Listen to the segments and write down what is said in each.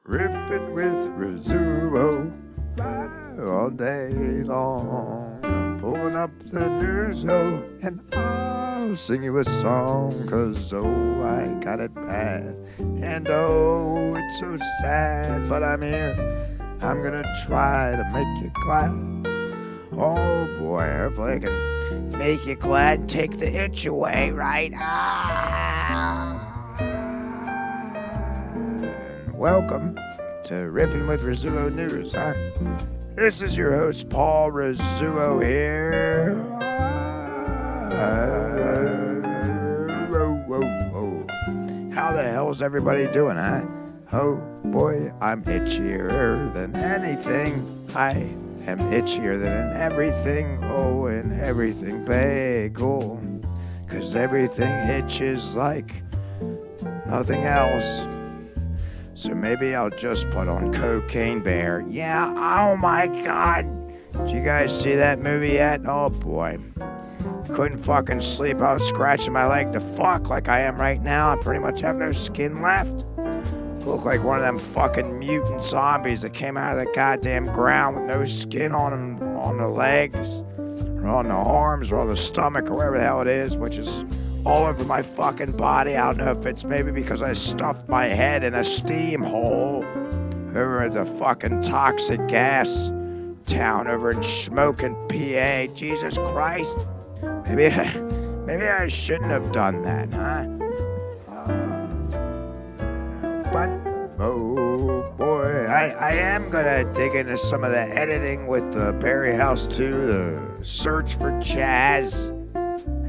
Riffin with Rizzuo all day long. Pulling up the Rizzuo and I'll sing you a song, 'cause oh, I got it bad. And oh, it's so sad, but I'm here. I'm gonna try to make you glad. Oh boy, hopefully I can make you glad and take the itch away, right? Welcome to Riffin with Rizzuo News, huh? This is your host, paulrizzuo here. How the hell's everybody doing, huh? Oh boy, I'm itchier than anything. I am itchier than everything. Oh, and everything bagel. 'Cause everything itches like nothing else. So maybe I'll just put on Cocaine Bear. Yeah, oh my God. Did you guys see that movie yet? Oh boy. Couldn't fucking sleep. I was scratching my leg to fuck like I am right now. I pretty much have no skin left. Look like one of them fucking mutant zombies that came out of the goddamn ground with no skin on them, on the legs, or on the arms, or on the stomach, or wherever the hell it is, which is all over my fucking body. I don't know if it's maybe because I stuffed my head in a steam hole over at the fucking toxic gas town over in Smoking, PA. Jesus Christ. Maybe I shouldn't have done that, huh? But, oh boy, I am gonna dig into some of the editing with the Berry House 2, the search for jazz.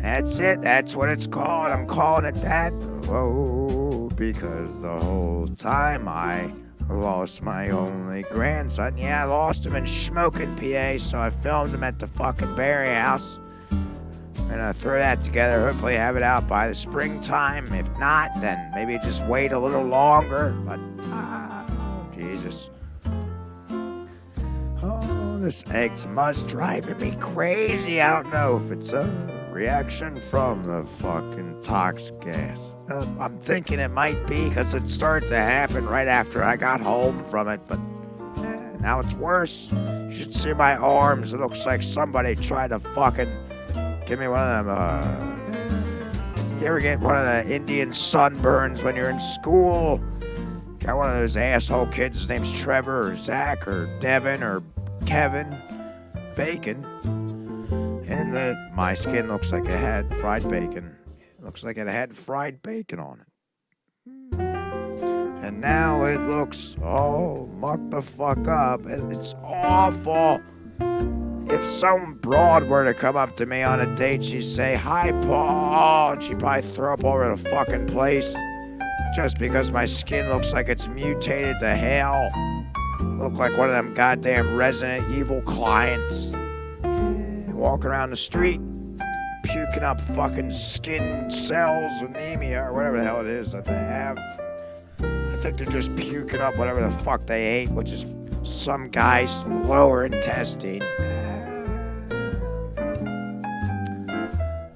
That's it. That's what it's called. I'm calling it that. Oh, because the whole time I lost my only grandson. Yeah, I lost him in Smoking, PA, so I filmed him at the fucking Berry House. I'm gonna throw that together. Hopefully have it out by the springtime. If not, then maybe just wait a little longer. But, Jesus. Oh, this eczema's driving me crazy. I don't know if it's a reaction from the fucking toxic gas. I'm thinking it might be, because it started to happen right after I got home from it, but now it's worse. You should see my arms. It looks like somebody tried to fucking give me one of them, you ever get one of the Indian sunburns when you're in school? Got one of those asshole kids, his name's Trevor or Zach or Devin or Kevin Bacon. And my skin looks like it had fried bacon. It looks like it had fried bacon on it. And now it looks all mucked the fuck up. It's awful. If some broad were to come up to me on a date, she'd say, "Hi, Paul," and she'd probably throw up over the fucking place just because my skin looks like it's mutated to hell. Look like one of them goddamn Resident Evil clients. Walking around the street, puking up fucking skin cells, anemia, or whatever the hell it is that they have. I think they're just puking up whatever the fuck they ate, which is some guy's lower intestine.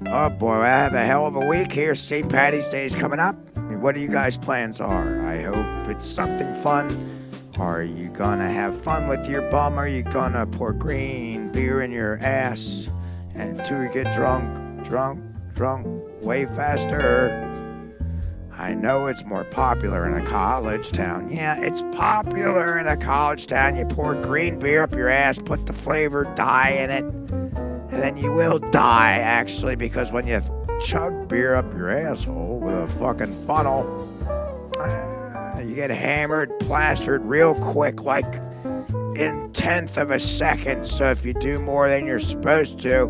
Oh boy, I have a hell of a week here. St. Patty's Day is coming up. What do you guys' plans are? I hope it's something fun. Are you gonna have fun with your bum? Are you gonna pour green beer in your ass until you get drunk way faster? I know it's more popular in a college town. Yeah, it's popular in a college town. You pour green beer up your ass, put the flavored dye in it, and then you will die, actually, because when you chug beer up your asshole with a fucking funnel, you get hammered, plastered real quick, like in 1/10 of a second. So if you do more than you're supposed to,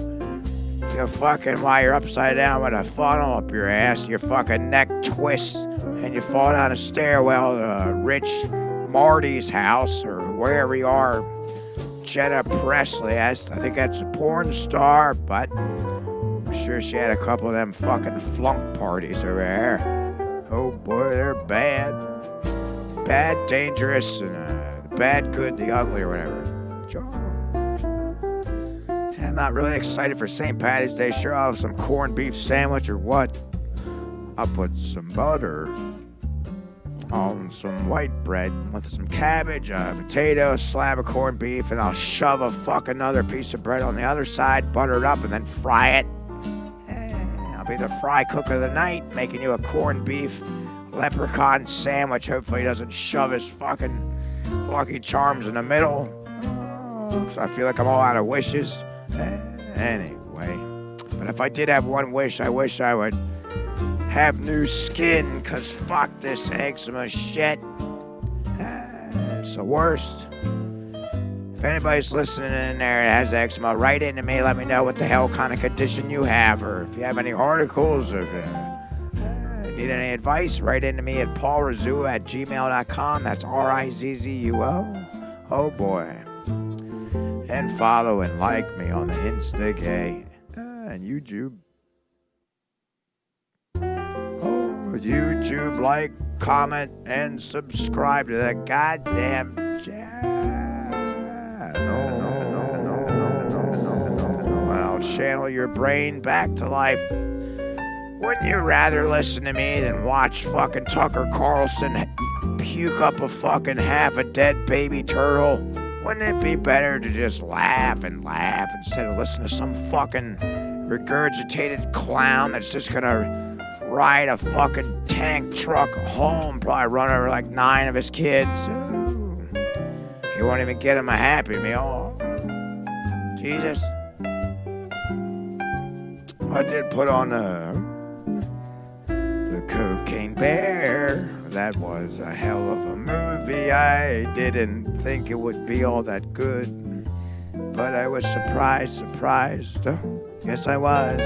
you fucking, while you're upside down with a funnel up your ass, your fucking neck twists and you fall down a stairwell to Rich Marty's house or wherever you are. Jenna Presley, I think that's a porn star, but I'm sure she had a couple of them fucking flunk parties over there. Oh boy, they're bad. Bad, dangerous, and bad, good, the ugly, or whatever. I'm not really excited for St. Patty's Day. Sure, I'll have some corned beef sandwich or what. I'll put some butter on some white bread with some cabbage, a potato, a slab of corned beef, and I'll shove a another piece of bread on the other side, butter it up, and then fry it. I'll be the fry cook of the night, making you a corned beef leprechaun sandwich. Hopefully he doesn't shove his fucking Lucky Charms in the middle. So I feel like I'm all out of wishes. Anyway, but if I did have one wish, I wish I would have new skin, cause fuck this eczema shit. It's the worst. If anybody's listening in there that has eczema, write into me, let me know what the hell kind of condition you have, or if you have any articles, or need any advice, write into me at paulrizzuo@gmail.com. That's Rizzuo. Oh boy. And follow and like me on the Instagay and YouTube. YouTube, like, comment, and subscribe to that goddamn I'll channel your brain back to life. Wouldn't you rather listen to me than watch fucking Tucker Carlson puke up a fucking half a dead baby turtle? Wouldn't it be better to just laugh and laugh instead of listening to some fucking regurgitated clown that's just gonna ride a fucking tank truck home, probably run over like 9 of his kids? He won't even get him a Happy Meal. Jesus. I did put on the Cocaine Bear. That was a hell of a movie. I didn't think it would be all that good, but I was surprised. Yes, I was.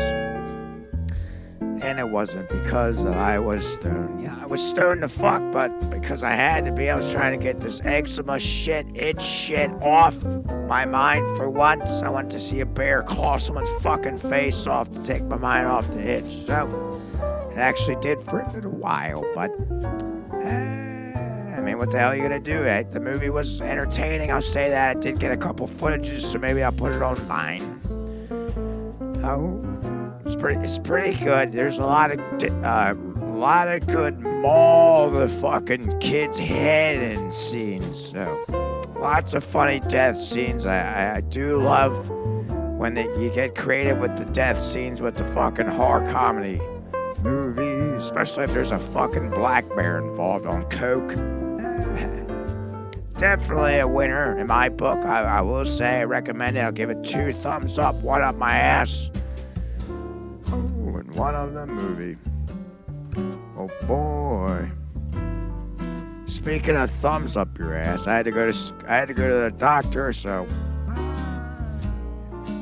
And it wasn't because I was stoned. Yeah, I was stoned to fuck, but because I had to be. I was trying to get this eczema itch shit off my mind for once. I wanted to see a bear claw someone's fucking face off to take my mind off the itch. So it actually did for a little while, but I mean, what the hell are you gonna do? The movie was entertaining, I'll say that. I did get a couple footages, so maybe I'll put it online. Oh, it's pretty good. There's a lot of good maul the fucking kid's head in scenes. So lots of funny death scenes. I do love when you get creative with the death scenes with the fucking horror comedy movies, especially if there's a fucking black bear involved on coke. Definitely a winner in my book. I will say I recommend it. I'll give it 2 thumbs up, 1 up my ass. Oh, and 1 of the movie. Oh boy. Speaking of thumbs up your ass, I had to go to the doctor, so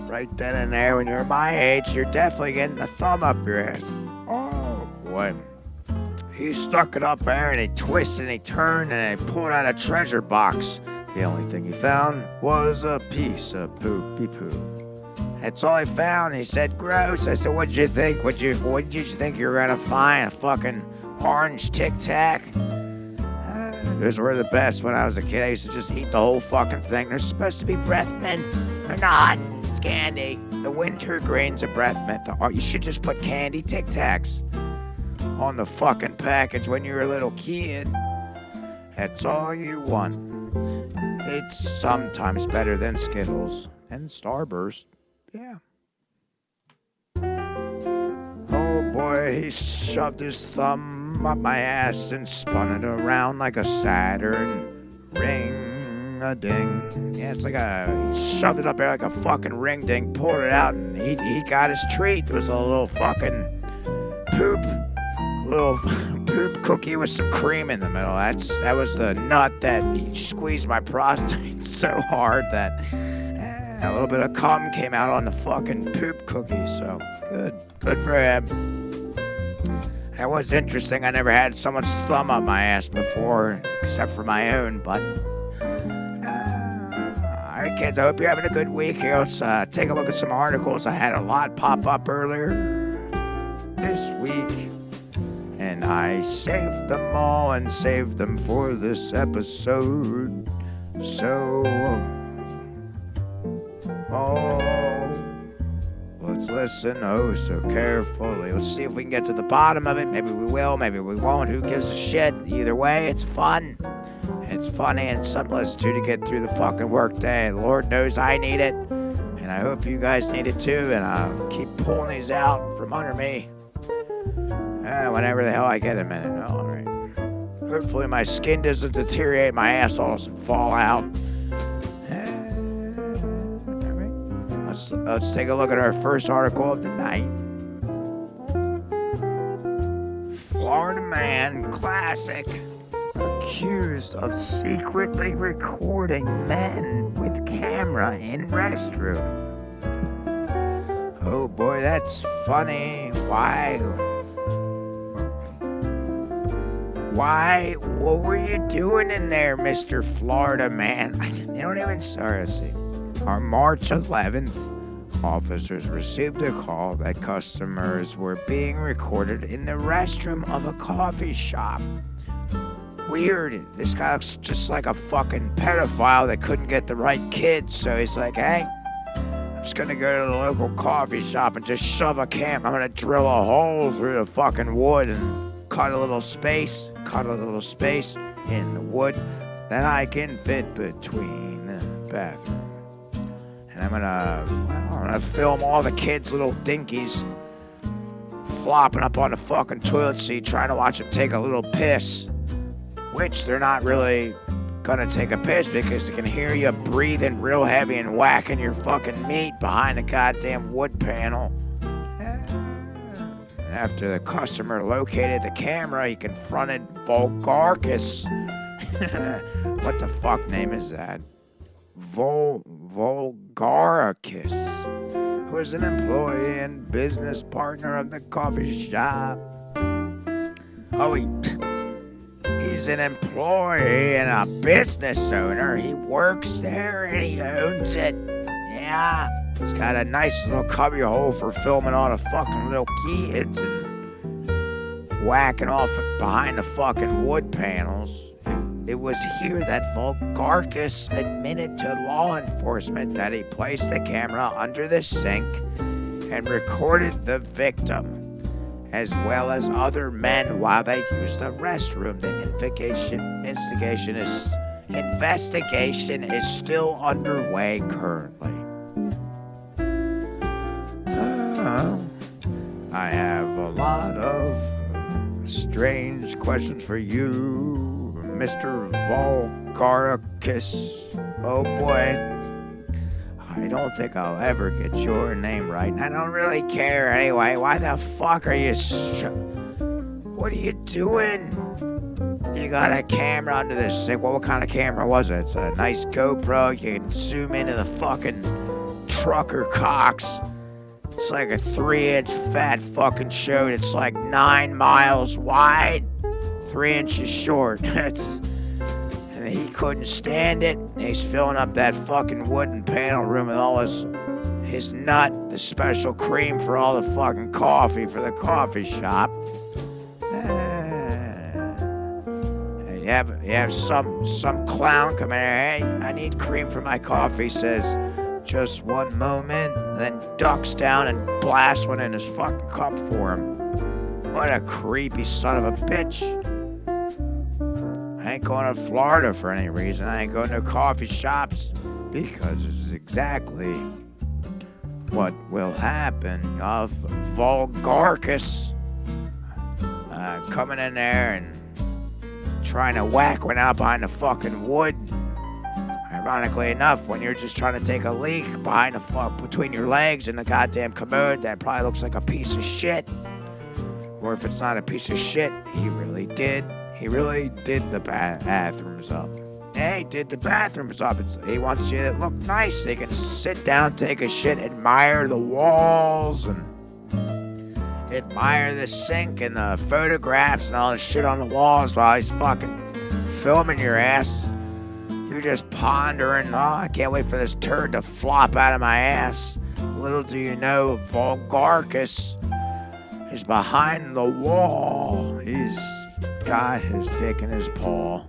right then and there, when you're my age, you're definitely getting a thumb up your ass. Oh boy. He stuck it up there and he twisted and he turned and he pulled out a treasure box. The only thing he found was a piece of poopy poo. That's all he found. He said, gross. I said, what'd you think? What did you think you were gonna find? A fucking orange Tic Tac? Those were the best when I was a kid. I used to just eat the whole fucking thing. They're supposed to be breath mints. They're not. It's candy. The winter grains of breath mint. You should just put candy Tic Tacs on the fucking package when you're a little kid. That's all you want. It's sometimes better than Skittles and Starburst. Yeah. Oh boy, he shoved his thumb up my ass and spun it around like a Saturn ring-a-ding. Yeah, it's like he shoved it up there like a fucking ring-ding, pulled it out, and he got his treat. It was a little fucking poop cookie with some cream in the middle. That was the nut that he squeezed my prostate so hard that a little bit of cum came out on the fucking poop cookie. So good for him. That was interesting. I never had someone's thumb up my ass before, except for my own. But all right, kids, I hope you're having a good week. Here, let's take a look at some articles. I had a lot pop up earlier this week, and I saved them all and saved them for this episode. So, let's listen oh so carefully. Let's see if we can get to the bottom of it. Maybe we will, maybe we won't. Who gives a shit? Either way, it's fun. It's funny and something to listen to get through the fucking workday. Lord knows I need it. And I hope you guys need it too. And I'll keep pulling these out from under me. Whenever the hell I get a minute. All right. Hopefully my skin doesn't deteriorate. My asshole doesn't fall out. Let's take a look at our first article of the night. Florida man, classic, accused of secretly recording men with camera in restroom. Oh boy, that's funny. Why? What were you doing in there, Mr. Florida man? You don't even start to see. On March 11th, officers received a call that customers were being recorded in the restroom of a coffee shop. Weird. This guy looks just like a fucking pedophile that couldn't get the right kid, so he's like, hey, I'm just gonna go to the local coffee shop and just shove a camera. I'm gonna drill a hole through the fucking wood and cut a little space in the wood that I can fit between the bathroom. And I'm gonna film all the kids' little dinkies flopping up on the fucking toilet seat trying to watch them take a little piss. Which they're not really gonna take a piss because they can hear you breathing real heavy and whacking your fucking meat behind the goddamn wood panel. After the customer located the camera, he confronted Vulgarcus. What the fuck name is that? Vulgarcus, who is an employee and business partner of the coffee shop. Oh, he's an employee and a business owner. He works there and he owns it. Yeah. He's got a nice little cubby hole for filming all the fucking little kids and whacking off behind the fucking wood panels. It was here that Vulgarcus admitted to law enforcement that he placed the camera under the sink and recorded the victim, as well as other men while they used the restroom. The investigation is still underway currently. I have a lot of strange questions for you, Mr. Vulgarcus. Oh boy. I don't think I'll ever get your name right. I don't really care anyway. Why the fuck are you... What are you doing? You got a camera under the sink. What kind of camera was it? It's a nice GoPro. You can zoom into the fucking trucker cocks. It's like a 3-inch fat fucking shoot. It's like 9 miles wide, 3 inches short. And he couldn't stand it. And he's filling up that fucking wooden panel room with all his nut, the special cream for all the fucking coffee for the coffee shop. You have some clown come in here. Hey, I need cream for my coffee. Says, just one moment, then ducks down and blasts one in his fucking cup for him. What a creepy son of a bitch. I ain't going to Florida for any reason. I ain't going to coffee shops because this is exactly what will happen. Of Vulgarcus coming in there and trying to whack one out behind the fucking wood. Ironically enough, when you're just trying to take a leak behind between your legs in the goddamn commode, that probably looks like a piece of shit. Or if it's not a piece of shit, he really did the bathrooms up. Yeah, he did the bathrooms up. He wants you to look nice. They can sit down, take a shit, admire the walls, and admire the sink and the photographs and all the shit on the walls while he's fucking filming your ass. You're just pondering, oh, I can't wait for this turd to flop out of my ass. Little do you know, Vulgarcus is behind the wall. He's got his dick in his paw.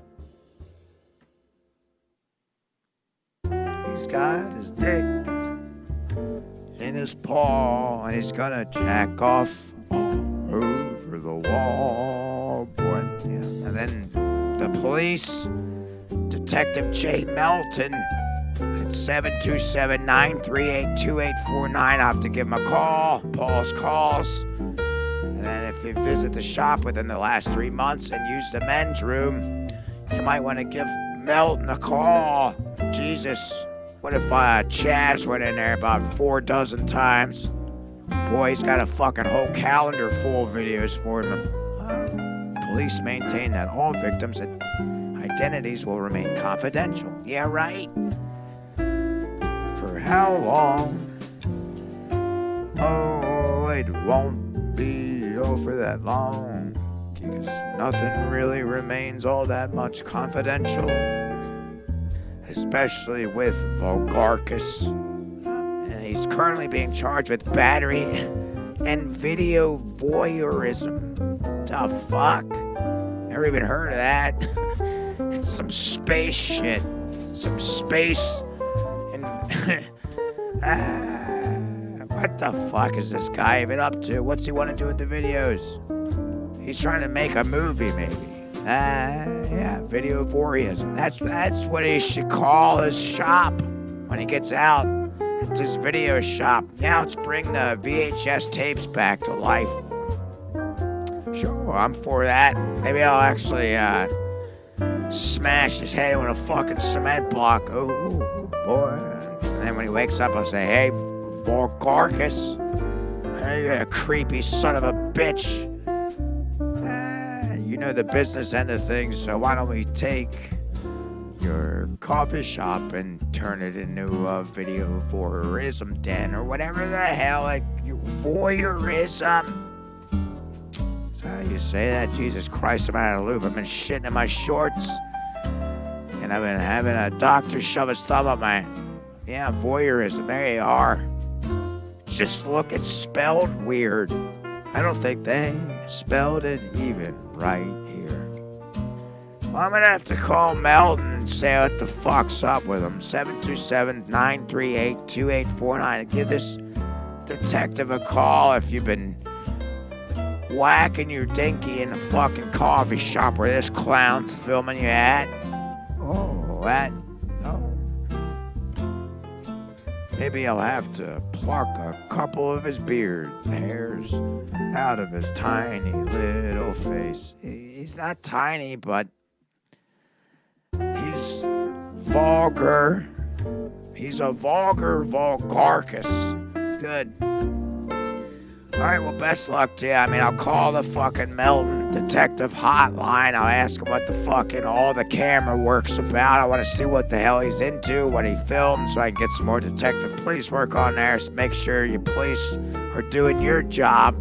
He's got his dick in his paw, and he's gonna jack off all over the wall, boy. Yeah. And then the police, Detective J. Melton, at 727-938-2849. I have to give him a call. Paul's calls. And then if you visit the shop within the last 3 months and use the men's room, you might want to give Melton a call. Jesus, what if Chaz went in there about 4 dozen times? Boy, he's got a fucking whole calendar full of videos for him. Police maintain that all victims' identities will remain confidential. Yeah, right? For how long? Oh, it won't be over that long, because nothing really remains all that much confidential, especially with Volgarchus. And he's currently being charged with battery and video voyeurism. The fuck? Never even heard of that. It's some space shit. Some space. And what the fuck is this guy even up to? What's he want to do with the videos? He's trying to make a movie, maybe. Yeah, video voyeurism. That's what he should call his shop when he gets out. It's his video shop. Now let's bring the VHS tapes back to life. Sure, I'm for that. Maybe I'll actually smash his head with a fucking cement block. Oh, boy. And then when he wakes up, I'll say, hey, Volgarchus, you're a creepy son of a bitch. You know the business end of things, so why don't we take your coffee shop and turn it into a video voyeurism den or whatever the hell, like voyeurism. Is that how you say that? Jesus Christ, I'm out of the loop. I've been shitting in my shorts, and I've been having a doctor shove his thumb up my... Yeah, voyeurism, there you are. Just look, it's spelled weird. I don't think they spelled it even right here. Well, I'm gonna have to call Melton and say what the fuck's up with him. 727-938-2849. And give this detective a call if you've been whacking your dinky in the fucking coffee shop where this clown's filming you at. Oh, that... Oh. Maybe I'll have to pluck a couple of his beard hairs out of his tiny little face. He's not tiny, but he's vulgar. He's a vulgar Volgarchus. Good. Alright, well, best luck to you. I mean, I'll call the fucking Melton detective hotline. I'll ask him what the fucking all the camera work's about. I want to see what the hell he's into, what he filmed, so I can get some more detective police work on there. So make sure you police are doing your job.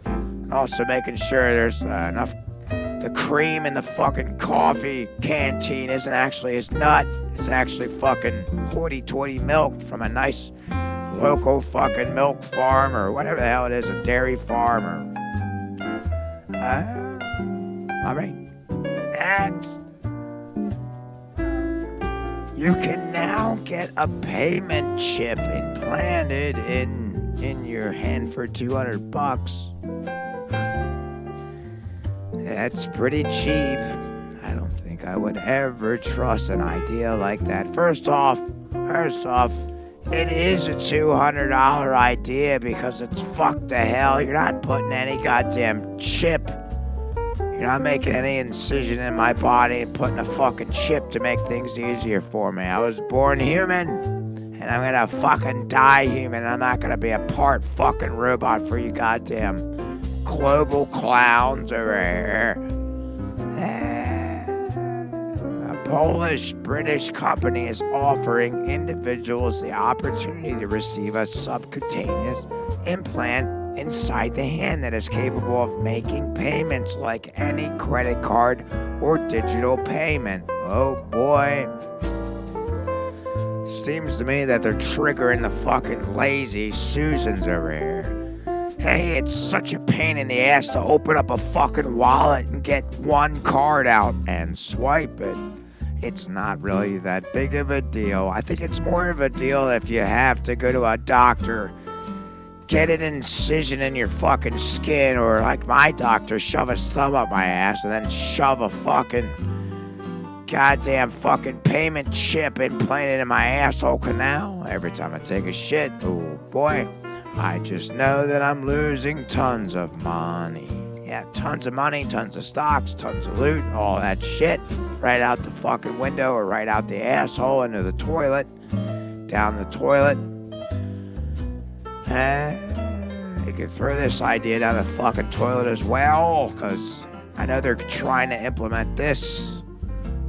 And also making sure there's enough... The cream in the fucking coffee canteen isn't actually his nut. It's actually fucking hoity-toity milk from a nice... local fucking milk farm or whatever the hell it is, a dairy farm or... all right. And you can now get a payment chip implanted in your hand for $200. That's pretty cheap. I don't think I would ever trust an idea like that. First off, it is a $200 idea because it's fuck the hell. You're not putting any goddamn chip. You're not making any incision in my body and putting a fucking chip to make things easier for me. I was born human, and I'm gonna fucking die human. I'm not gonna be a part fucking robot for you goddamn global clowns over here. A Polish-British company is offering individuals the opportunity to receive a subcutaneous implant inside the hand that is capable of making payments like any credit card or digital payment. Oh boy. Seems to me that they're triggering the fucking lazy Susans over here. Hey, it's such a pain in the ass to open up a fucking wallet and get one card out and swipe it. It's not really that big of a deal. I think it's more of a deal if you have to go to a doctor get an incision in your fucking skin, or like my doctor, shove his thumb up my ass and then shove a fucking goddamn fucking payment chip implanted in my asshole canal every time I take a shit. Oh boy, I just know that I'm losing tons of money. Yeah, tons of money, tons of stocks, tons of loot, all that shit. Right out the fucking window or right out the asshole into the toilet. Down the toilet. You can throw this idea down the fucking toilet as well, because I know they're trying to implement this.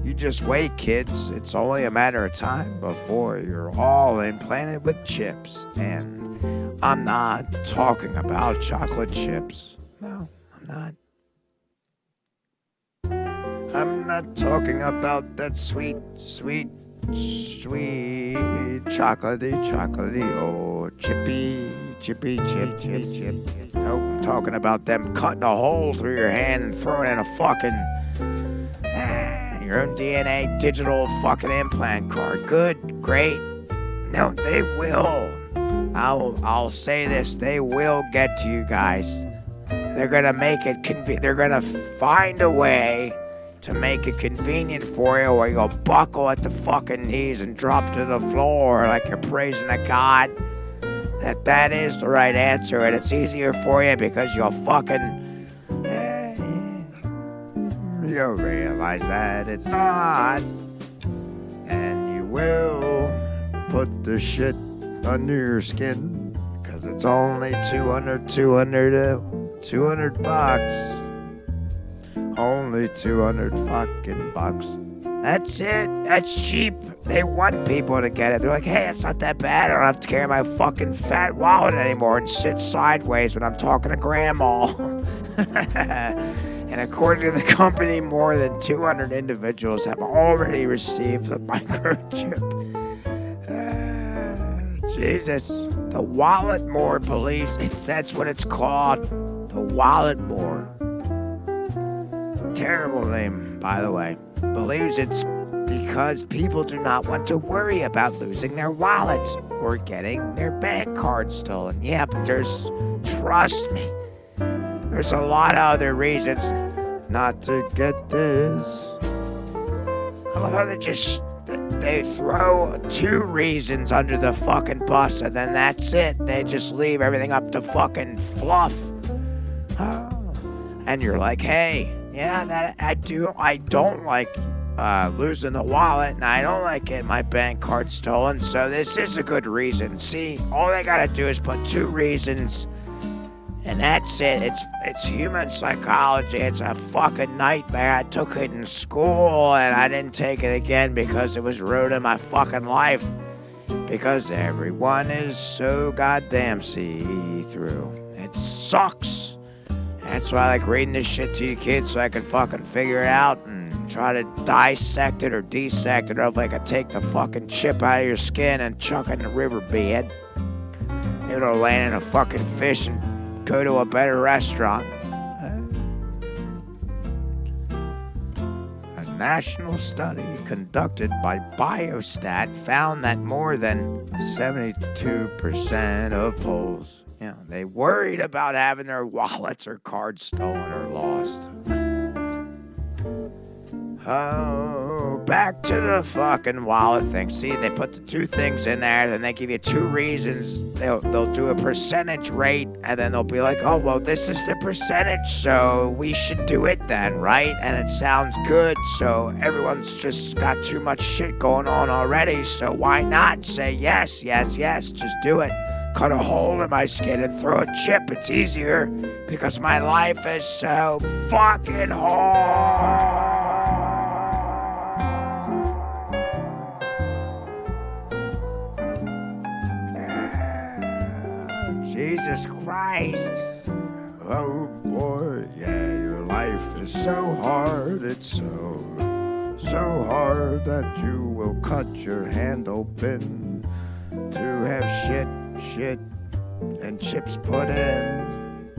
You just wait, kids. It's only a matter of time before you're all implanted with chips. And I'm not talking about chocolate chips. No, I'm not. I'm not talking about that sweet, chocolatey, oh, chippy, chip. Nope, I'm talking about them cutting a hole through your hand and throwing in a fucking, your own DNA digital fucking implant card. Good, great. No, they will. I'll say this, they will get to you guys. They're gonna make it they're gonna find a way to make it convenient for you, where you'll buckle at the fucking knees and drop to the floor like you're praising a god. That is the right answer, and it's easier for you because you'll fucking you'll realize that it's not, and you will put the shit under your skin because it's only 200 bucks. Only 200 fucking bucks. That's it. That's cheap. They want people to get it. They're like, hey, it's not that bad. I don't have to carry my fucking fat wallet anymore and sit sideways when I'm talking to grandma. And according to the company, more than 200 individuals have already received the microchip. Jesus. The Walletmore believes that's what it's called. The Walletmore. Terrible name, by the way. Believes it's because people do not want to worry about losing their wallets or getting their bank cards stolen. Yeah, but trust me, there's a lot of other reasons not to get this. I love how they throw 2 reasons under the fucking bus and then that's it. They just leave everything up to fucking fluff. And you're like, hey, yeah, I don't like losing the wallet, and I don't like getting my bank card stolen, so this is a good reason. See, all they gotta do is put 2 reasons, and that's it. It's human psychology. It's a fucking nightmare. I took it in school, and I didn't take it again because it was ruining my fucking life. Because everyone is so goddamn see-through. It sucks. That's why I like reading this shit to you kids, so I can fucking figure it out and try to dissect it or dissect it, or if I could take the fucking chip out of your skin and chuck it in the riverbed. It'll land in a fucking fish and go to a better restaurant. A national study conducted by Biostat found that more than 72% of Poles, they worried about having their wallets or cards stolen or lost. Oh, back to the fucking wallet thing. See, they put the 2 things in there, then they give you 2 reasons. They'll do a percentage rate, and then they'll be like, oh, well, this is the percentage, so we should do it then, right? And it sounds good, so everyone's just got too much shit going on already, so why not say yes, just do it. Cut a hole in my skin and throw a chip. It's easier because my life is so fucking hard. Jesus Christ. Oh boy, yeah, your life is so hard. It's so hard that you will cut your hand open to have shit and chips put in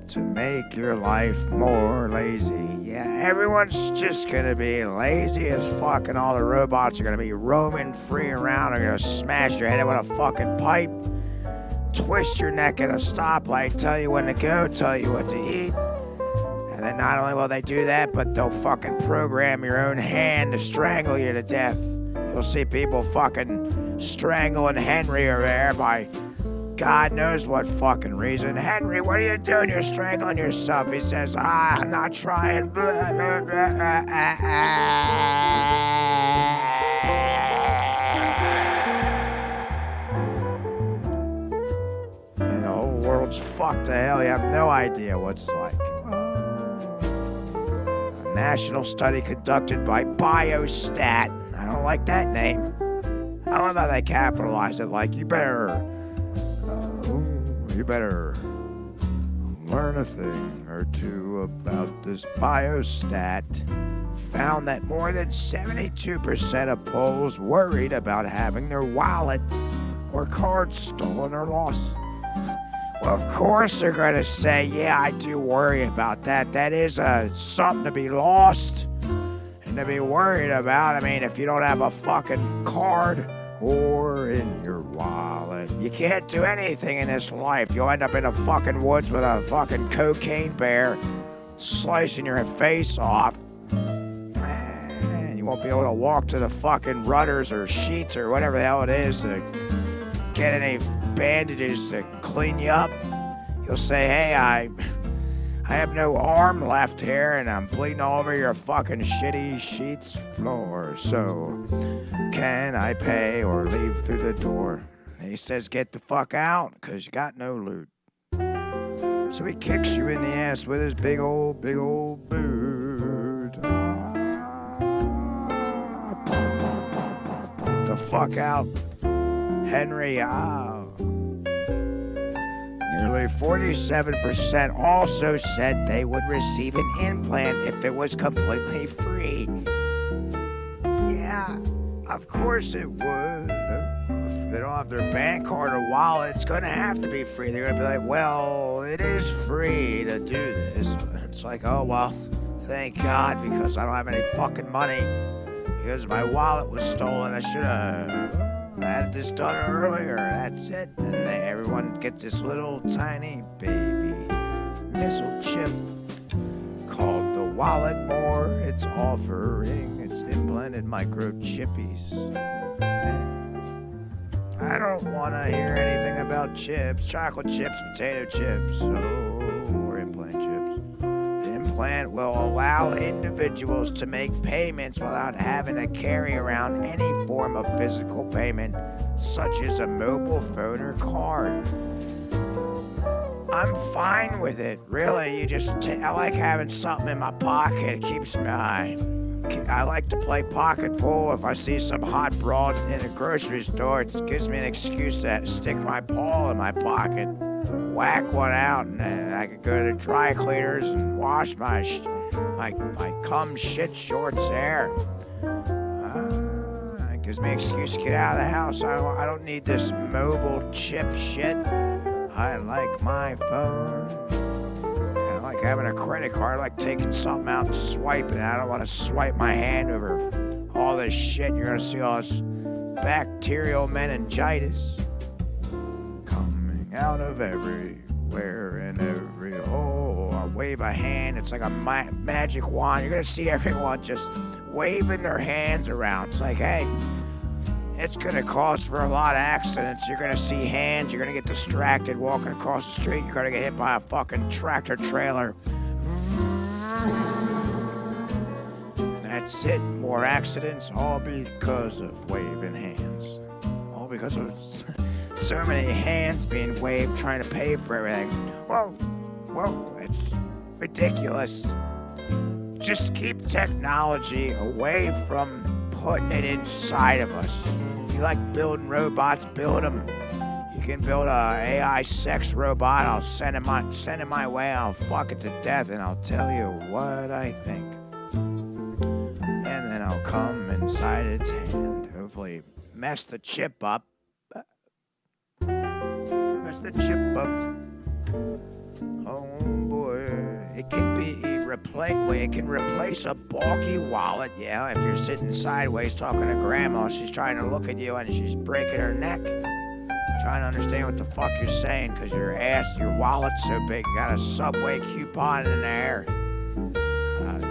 to make your life more lazy. Yeah, everyone's just gonna be lazy as fuck, and all the robots are gonna be roaming free around. They're gonna smash your head in with a fucking pipe. twist your neck at a stoplight, tell you when to go, tell you what to eat. And then not only will they do that, but they'll fucking program your own hand to strangle you to death. You'll see people fucking strangling Henry over there by God knows what fucking reason. Henry, what are you doing? You're strangling yourself. He says, I'm not trying. And the whole world's fucked to hell. You have no idea what it's like. A national study conducted by Biostat. I don't like that name. I love how they capitalize it. Like, you better learn a thing or two about this Biostat. Found that more than 72% of Poles worried about having their wallets or cards stolen or lost. Well, of course they're going to say, yeah, I do worry about that. That is something to be lost and to be worried about. I mean, if you don't have a fucking card or in your wallet, you can't do anything in this life. You'll end up in the fucking woods with a fucking cocaine bear slicing your face off. And you won't be able to walk to the fucking rudders or sheets or whatever the hell it is to get any bandages to clean you up. You'll say, hey, I have no arm left here and I'm bleeding all over your fucking shitty sheets floor. So can I pay or leave through the door? And he says, get the fuck out because you got no loot. So he kicks you in the ass with his big old boot. Get the fuck out, Henry. Nearly 47% also said they would receive an implant if it was completely free. Yeah, of course it would. If they don't have their bank card or wallet, it's going to have to be free. They're going to be like, well, it is free to do this. It's like, oh, well, thank God, because I don't have any fucking money. Because my wallet was stolen. I should have had this done earlier. That's it. And then everyone gets this little tiny baby missile chip called the Wallet More. It's offering its implanted microchippies. I don't want to hear anything about chips, chocolate chips, potato chips, or implant chips. The implant will allow individuals to make payments without having to carry around any form of physical payment, such as a mobile phone or card. I'm fine with it, really. I like having something in my pocket. It keeps me I like to play pocket pool. If I see some hot broad in a grocery store, it gives me an excuse to stick my paw in my pocket, whack one out, and then I could go to the dry cleaners and wash my cum shit shorts there. It gives me an excuse to get out of the house. I don't need this mobile chip shit. I like my phone. I like having a credit card. I like taking something out and swiping it. I don't want to swipe my hand over all this shit. You're going to see all this bacterial meningitis coming out of everywhere and every hole. I wave a hand. It's like a magic wand. You're going to see everyone just waving their hands around. It's like, hey, it's going to cause for a lot of accidents. You're going to see hands. You're going to get distracted walking across the street. You're going to get hit by a fucking tractor trailer. And that's it. More accidents, all because of waving hands. All because of so many hands being waved trying to pay for everything. Whoa, it's ridiculous. Just keep technology away from putting it inside of us. You like building robots, build them. You can build a AI sex robot. I'll send it my way. I'll fuck it to death, and I'll tell you what I think. And then I'll come inside its hand. Hopefully, mess the chip up. Oh boy, it can replace a bulky wallet. Yeah, if you're sitting sideways talking to grandma, she's trying to look at you and she's breaking her neck. trying to understand what the fuck you're saying, because your wallet's so big. You got a Subway coupon in there.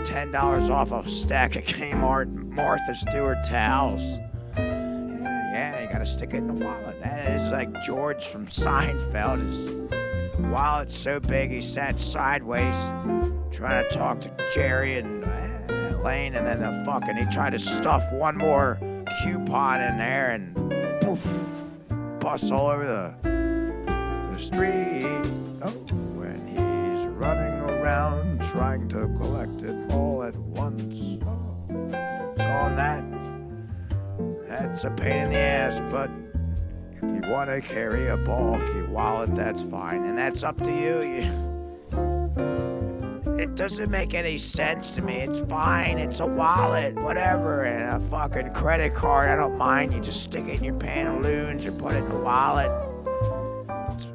$10 off a stack of Kmart Martha Stewart towels. Yeah, you gotta stick it in the wallet. That is like George from Seinfeld. His wallet's so big he sat sideways trying to talk to Jerry and Lane, and then he tried to stuff one more coupon in there and poof, bust all over the street. Oh, when he's running around trying to collect it all at once. Oh, so on that's a pain in the ass, but if you want to carry a bulky wallet, that's fine, and that's up to you. It doesn't make any sense to me. It's fine. It's a wallet, whatever, and a fucking credit card. I don't mind. You just stick it in your pantaloons or put it in the wallet.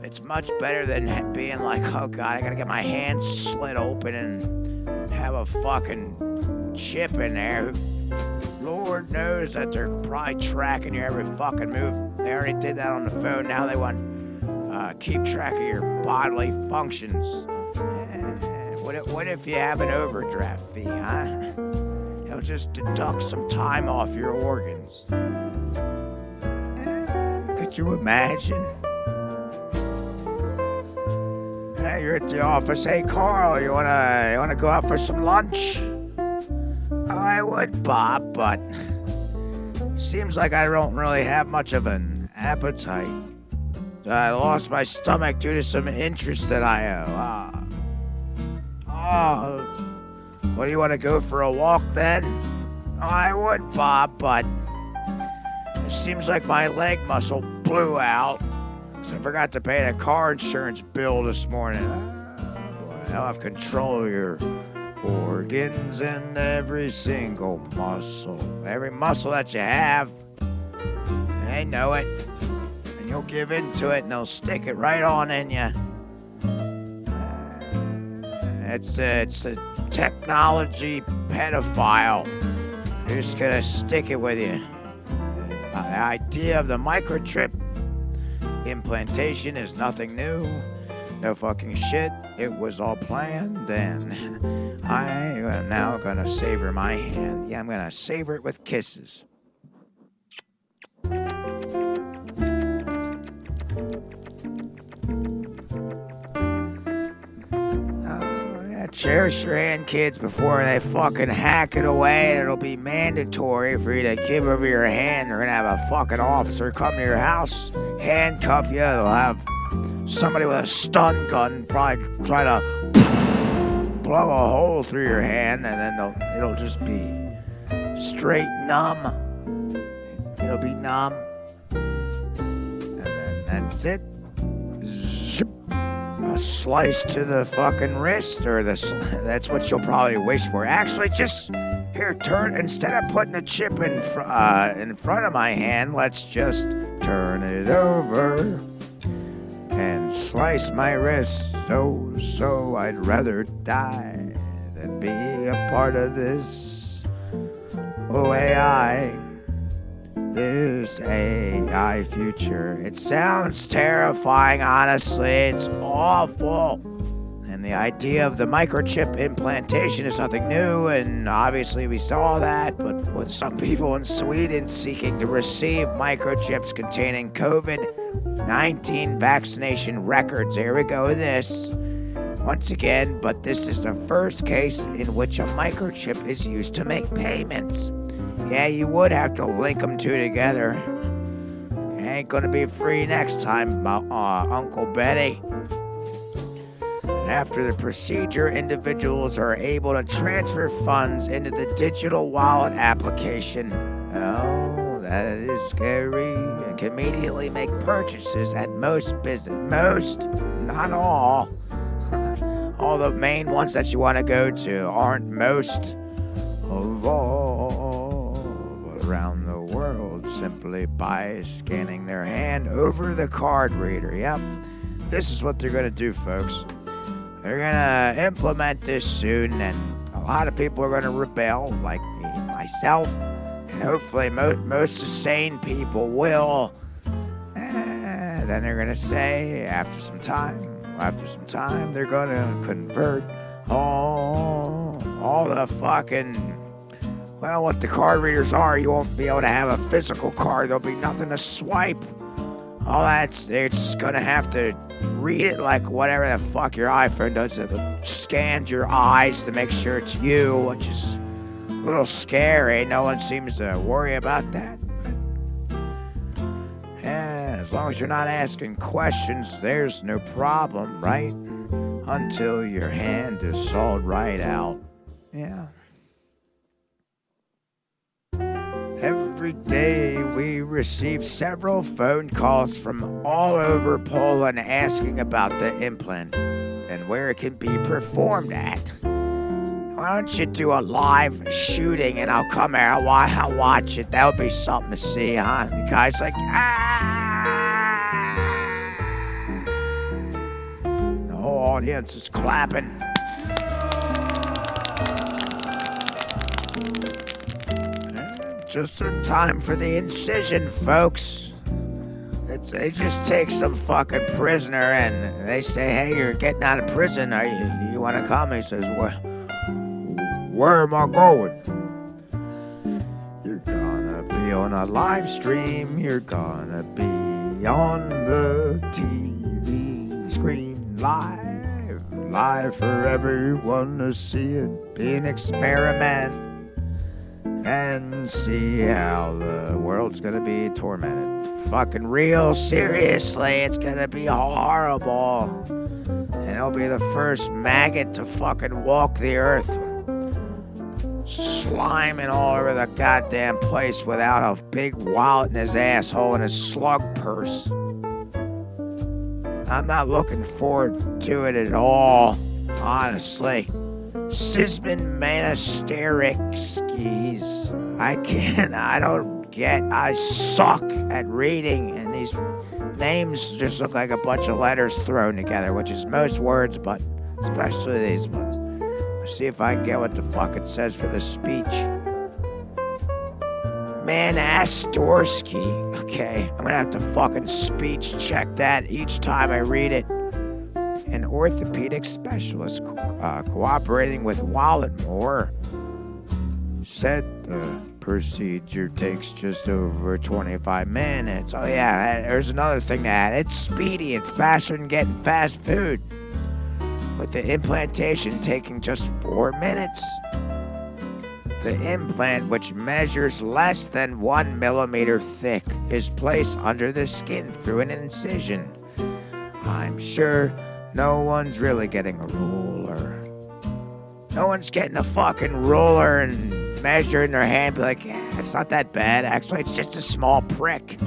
It's much better than being like, oh God, I gotta get my hands slit open and have a fucking chip in there. Lord knows that they're probably tracking your every fucking move. They already did that on the phone. Now they want keep track of your bodily functions. What if you have an overdraft fee, huh? It'll just deduct some time off your organs. Could you imagine? Hey, you're at the office. Hey, Carl, you wanna go out for some lunch? I would, Bob, but seems like I don't really have much of an appetite. I lost my stomach due to some interest that I owe. What, do you want to go for a walk then? I would, Bob, but it seems like my leg muscle blew out, so I forgot to pay the car insurance bill this morning. I'll have control of your organs and every single muscle. Every muscle that you have, and they know it, and you'll give into it, and they'll stick it right on in you. It's a technology pedophile who's gonna stick it with you. The idea of the microchip implantation is nothing new. No fucking shit. It was all planned, and I am now gonna savor my hand. Yeah, I'm gonna savor it with kisses. Cherish your hand, kids, before they fucking hack it away. It'll be mandatory for you to give over your hand. They're gonna have a fucking officer come to your house, handcuff you. They'll have somebody with a stun gun probably try to blow a hole through your hand, and then it'll just be straight numb. It'll be numb. And then that's it. Zip. A slice to the fucking wrist, or that's what you'll probably wish for. Actually, just here, instead of putting the chip in front of my hand, let's just turn it over and slice my wrist. So I'd rather die than be a part of this AI. This AI future. It sounds terrifying, honestly. It's awful. And the idea of the microchip implantation is nothing new, and obviously we saw that, but with some people in Sweden seeking to receive microchips containing COVID-19 vaccination records. Here we go with this. Once again, but this is the first case in which a microchip is used to make payments. Yeah, you would have to link them two together. It ain't gonna be free next time, Uncle Betty. After the procedure, individuals are able to transfer funds into the digital wallet application. Oh, that is scary. And can immediately make purchases at most not all. All the main ones that you want to go to aren't most of all. Around the world simply by scanning their hand over the card reader. Yep, this is what they're going to do, folks. They're going to implement this soon, and a lot of people are going to rebel, like me, myself, and hopefully most sane people will. And then they're gonna say, after some time, they're gonna convert all the fucking, well, what the card readers are. You won't be able to have a physical card. There'll be nothing to swipe. All that's, they're just gonna have to read it like whatever the fuck your iPhone does. It scans your eyes to make sure it's you, which is a little scary. No one seems to worry about that. Yeah, as long as you're not asking questions, there's no problem, right? Until your hand is sawed right out. Yeah. Every day we receive several phone calls from all over Poland asking about the implant and where it can be performed at. Why don't you do a live shooting and I'll come here, I'll watch it. That would be something to see, huh? The guy's like, The whole audience is clapping. Just in time for the incision, folks. They just take some fucking prisoner and they say, hey, you're getting out of prison. You want to come? He says, where am I going? You're gonna be on a live stream. You're gonna be on the TV screen live for everyone to see it. Be an experiment. And see how the world's gonna be tormented. Fucking real, seriously, it's gonna be horrible. And it'll be the first maggot to fucking walk the earth. Sliming all over the goddamn place without a big wallet in his asshole and his slug purse. I'm not looking forward to it at all, honestly. Sisman Monastericskis. I suck at reading, and these names just look like a bunch of letters thrown together, which is most words, but especially these ones. Let's see if I can get what the fuck it says for the speech. Monastorsky. Okay, I'm gonna have to fucking speech check that each time I read it. An orthopedic specialist cooperating with Walletmore said the procedure takes just over 25 minutes. Oh yeah, there's another thing to add. It's speedy. It's faster than getting fast food. With the implantation taking just 4 minutes. The implant, which measures less than 1 millimeter thick, is placed under the skin through an incision. I'm sure no one's really getting a ruler. No one's getting a fucking ruler and measuring their hand, be like, yeah, it's not that bad. Actually, it's just a small prick.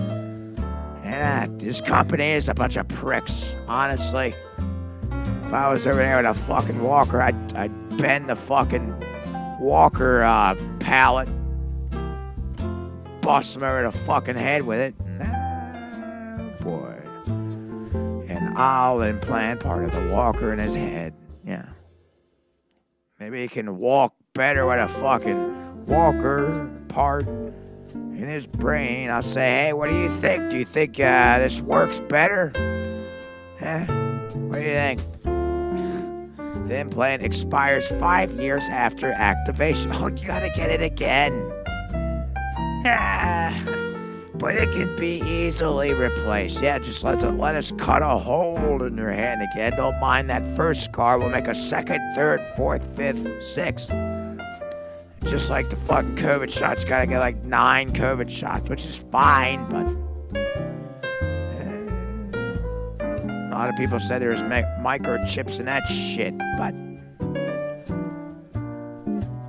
And this company is a bunch of pricks, honestly. If I was over there with a fucking walker, I'd bend the fucking walker pallet, bust him over the fucking head with it. Oh, boy. I'll implant part of the walker in his head. Yeah. Maybe he can walk better with a fucking walker part in his brain. I'll say, hey, what do you think? Do you think this works better? Huh? What do you think? The implant expires 5 years after activation. Oh, you gotta get it again. But it can be easily replaced. Yeah, just let us cut a hole in your hand again. Don't mind that first scar. We'll make a second, third, fourth, fifth, sixth. Just like the fucking COVID shots. Gotta get like 9 COVID shots, which is fine, but a lot of people said there's microchips in that shit, but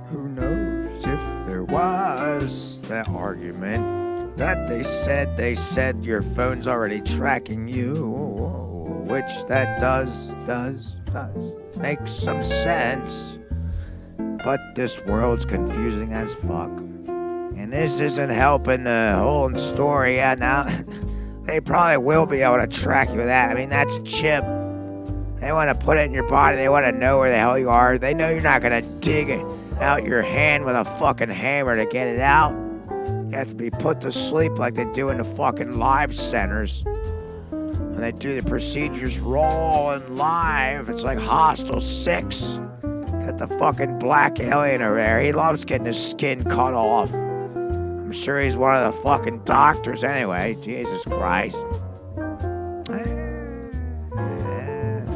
who knows if there was that argument. That they said your phone's already tracking you, which that does make some sense. But this world's confusing as fuck. And this isn't helping the whole story. Yeah, now they probably will be able to track you with that. I mean, that's a chip. They want to put it in your body. They want to know where the hell you are. They know you're not going to dig out your hand with a fucking hammer to get it out. You have to be put to sleep like they do in the fucking live centers. when they do the procedures raw and live. It's like Hostel 6. Got the fucking black alien over there. He loves getting his skin cut off. I'm sure he's one of the fucking doctors anyway. Jesus Christ.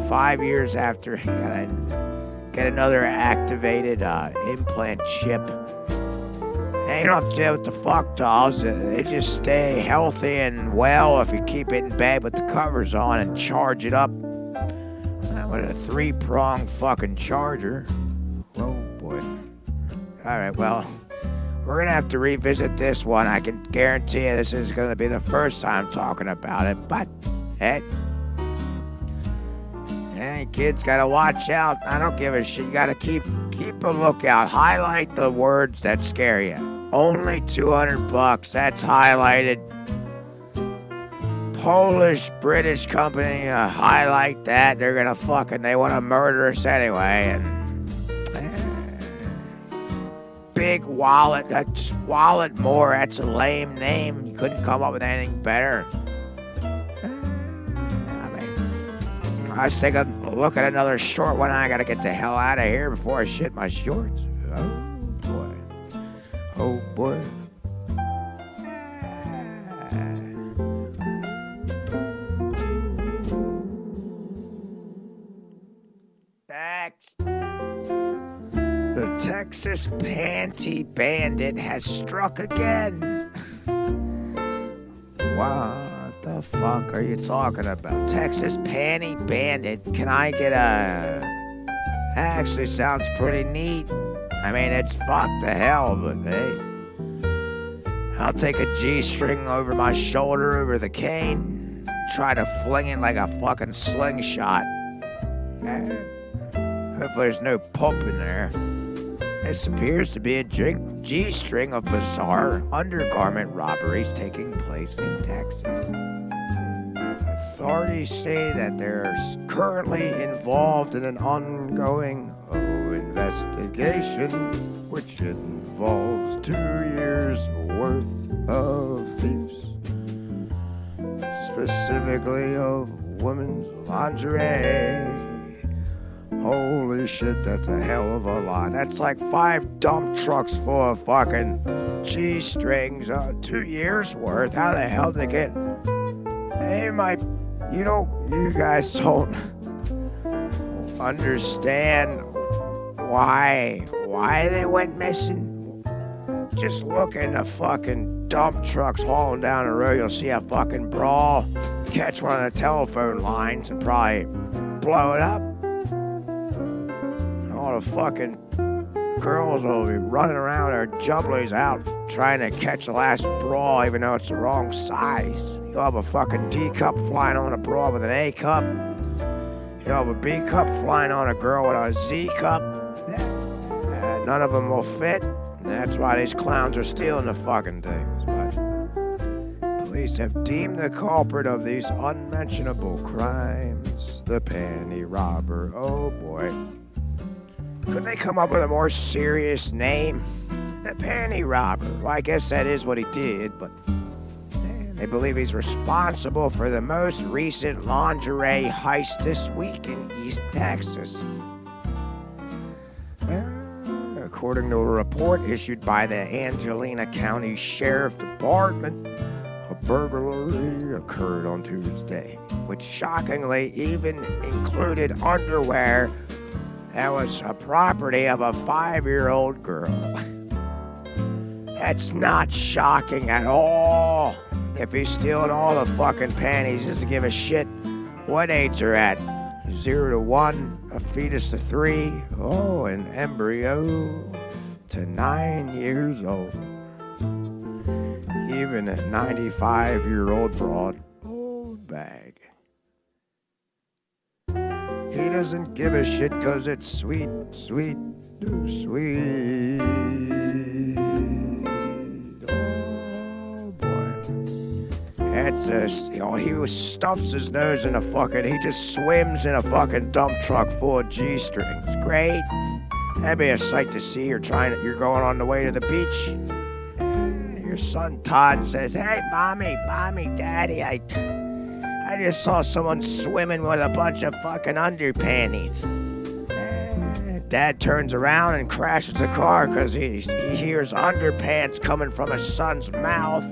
5 years after he gotta get another activated implant chip. And you don't have to deal with the fuck dolls. They just stay healthy and well if you keep it in bed with the covers on and charge it up with a 3-prong fucking charger. Oh boy. Alright, well, we're gonna have to revisit this one. I can guarantee you this is gonna be the first time talking about it, but hey, kids gotta watch out. I don't give a shit. You gotta keep a lookout. Highlight the words that scare you. Only $200. That's highlighted. Polish British company, highlight that. They're gonna they wanna murder us anyway. And Big Wallet. That's Wallet More. That's a lame name. You couldn't come up with anything better. I was taking a look at another short one. I gotta get the hell out of here before I shit my shorts. Oh boy. Oh boy. Next. The Texas Panty Bandit has struck again. What the fuck are you talking about? Texas Panty Bandit. Can I get a... Actually sounds pretty neat. I mean, it's fuck the hell, but hey. I'll take a G-string over my shoulder over the cane. Try to fling it like a fucking slingshot. Hopefully there's no pulp in there. This appears to be a G-string of bizarre undergarment robberies taking place in Texas. Authorities say that they're currently involved in an ongoing investigation, which involves 2 years' worth of thieves, specifically of women's lingerie. Holy shit, that's a hell of a lot. That's like 5 dump trucks full of fucking G-strings, 2 years worth. How the hell did they get? Hey, you guys don't understand why they went missing. Just look in the fucking dump trucks hauling down the road. You'll see a fucking brawl, catch one of the telephone lines and probably blow it up. All the fucking girls will be running around their jubblies out trying to catch the last brawl even though it's the wrong size. You'll have a fucking D cup flying on a brawl with an A cup. You'll have a B cup flying on a girl with a Z cup. None of them will fit. That's why these clowns are stealing the fucking things. But police have deemed the culprit of these unmentionable crimes the panty robber. Oh boy. Couldn't they come up with a more serious name? The panty robber. Well, I guess that is what he did, but they believe he's responsible for the most recent lingerie heist this week in East Texas. According to a report issued by the Angelina County Sheriff Department, a burglary occurred on Tuesday, which shockingly even included underwear that was a property of a 5-year-old girl. That's not shocking at all. If he's stealing all the fucking panties, doesn't give a shit what age they're at. 0 to 1, a fetus to 3, an embryo to 9 years old. Even a 95-year-old broad, old bag. He doesn't give a shit 'cause it's sweet, sweet, sweet. Oh boy. That's he stuffs his nose in a fucking, he just swims in a fucking dump truck full of G-strings. Great. That'd be a sight to see. You're going on the way to the beach. Your son Todd says, "Hey, mommy, daddy, I just saw someone swimming with a bunch of fucking underpanties. Dad turns around and crashes the car because he hears underpants coming from his son's mouth.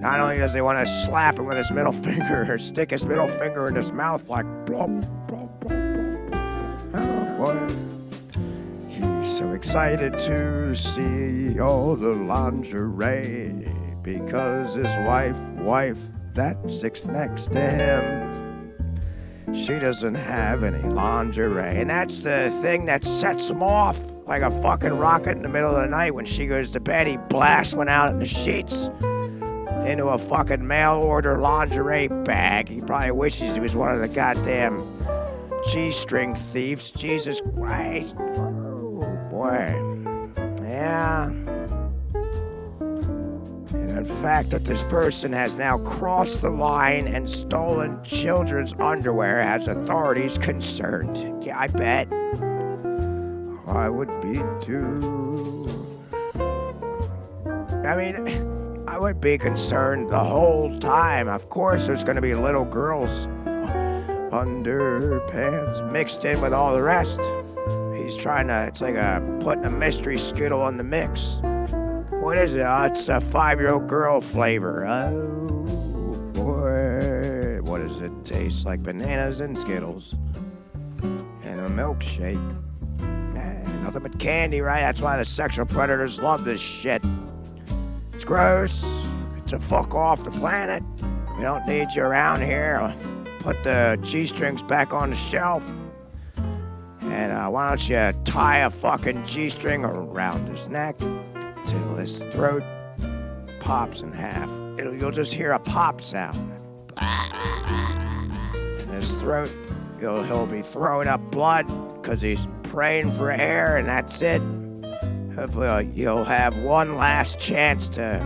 Not only does he want to slap him with his middle finger or stick his middle finger in his mouth like blop, blop, blop, blop. Oh boy. He's so excited to see all the lingerie because his wife, that sits next to him, she doesn't have any lingerie. And that's the thing that sets him off like a fucking rocket in the middle of the night. When she goes to bed, he blasts one out in the sheets into a fucking mail-order lingerie bag. He probably wishes he was one of the goddamn G-string thieves. Jesus Christ. Oh, boy. Yeah. And the fact that this person has now crossed the line and stolen children's underwear has authorities concerned. Yeah, I bet. I would be too. I mean, I would be concerned the whole time. Of course, there's going to be little girls' underpants mixed in with all the rest. He's trying to, it's like putting a mystery Skittle on the mix. What is it? Oh, it's a 5-year-old girl flavor. Oh, boy. What does it taste like? Bananas and Skittles. And a milkshake. Nothing but candy, right? That's why the sexual predators love this shit. It's gross. It's a fuck off the planet. We don't need you around here. Put the G-strings back on the shelf. And why don't you tie a fucking G-string around his neck till his throat pops in half. You'll just hear a pop sound. In his throat, he'll be throwing up blood because he's praying for air, and that's it. Hopefully you'll have one last chance to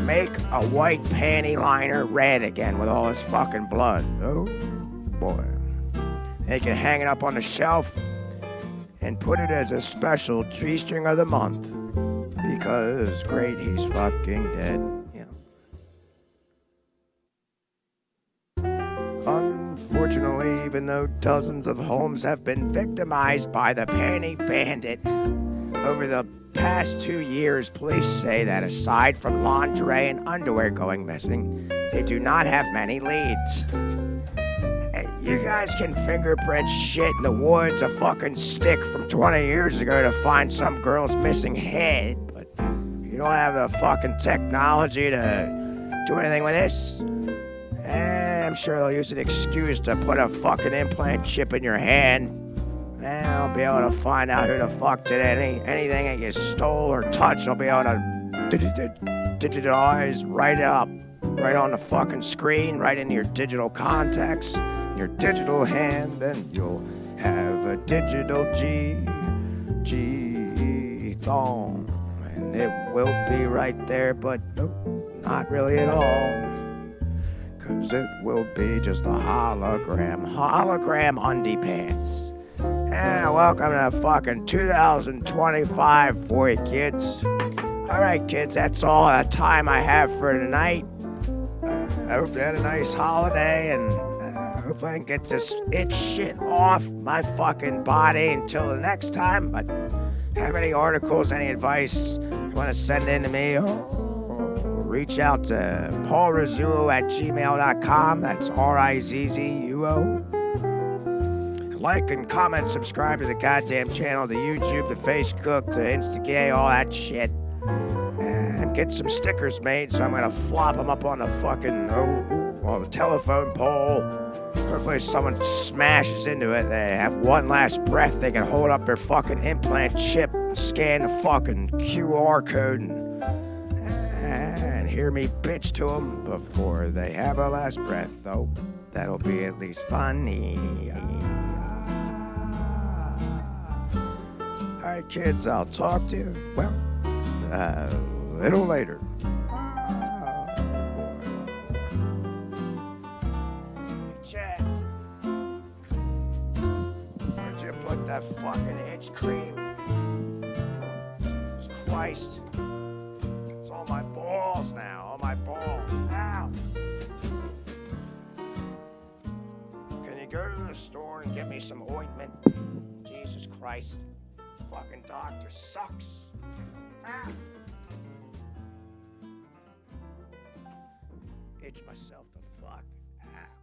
make a white panty liner red again with all his fucking blood. Oh, boy. And you can hang it up on the shelf and put it as a special G-string of the month. Because, great, he's fucking dead. Yeah. Unfortunately, even though dozens of homes have been victimized by the panty bandit, over the past 2 years, police say that aside from lingerie and underwear going missing, they do not have many leads. Hey, you guys can fingerprint shit in the woods, a fucking stick from 20 years ago to find some girl's missing head. You don't have the fucking technology to do anything with this? I'm sure they'll use an excuse to put a fucking implant chip in your hand. And I'll be able to find out who the fuck did anything that you stole or touched. I'll be able to digitize right up, right on the fucking screen, right into your digital contacts, your digital hand. Then you'll have a digital thong. It will be right there, but nope, not really at all. 'Cause it will be just a hologram undie pants. Welcome to fucking 2025 for you kids. Alright kids, that's all the time I have for tonight. I hope you had a nice holiday, and hopefully I can get this itch shit off my fucking body until the next time. But have any articles, any advice you want to send in to me, reach out to paulrizzuo at gmail.com. That's RIZZUO. Like and comment, subscribe to the goddamn channel, the YouTube, the Facebook, the Instagay, all that shit. And get some stickers made, so I'm going to flop them up on the fucking on the telephone pole. Hopefully someone smashes into it. They have one last breath. They can hold up their fucking implant chip, scan the fucking QR code, and hear me bitch to them before they have a last breath. Though that'll be at least funny. Alright kids, I'll talk to you, well, a little later. Chad, where'd you put that fucking itch cream? Jesus Christ. It's on my balls now, on my balls. Ow. the store and get me some ointment. Jesus Christ. Fucking doctor sucks. Ah. Itch myself the fuck out.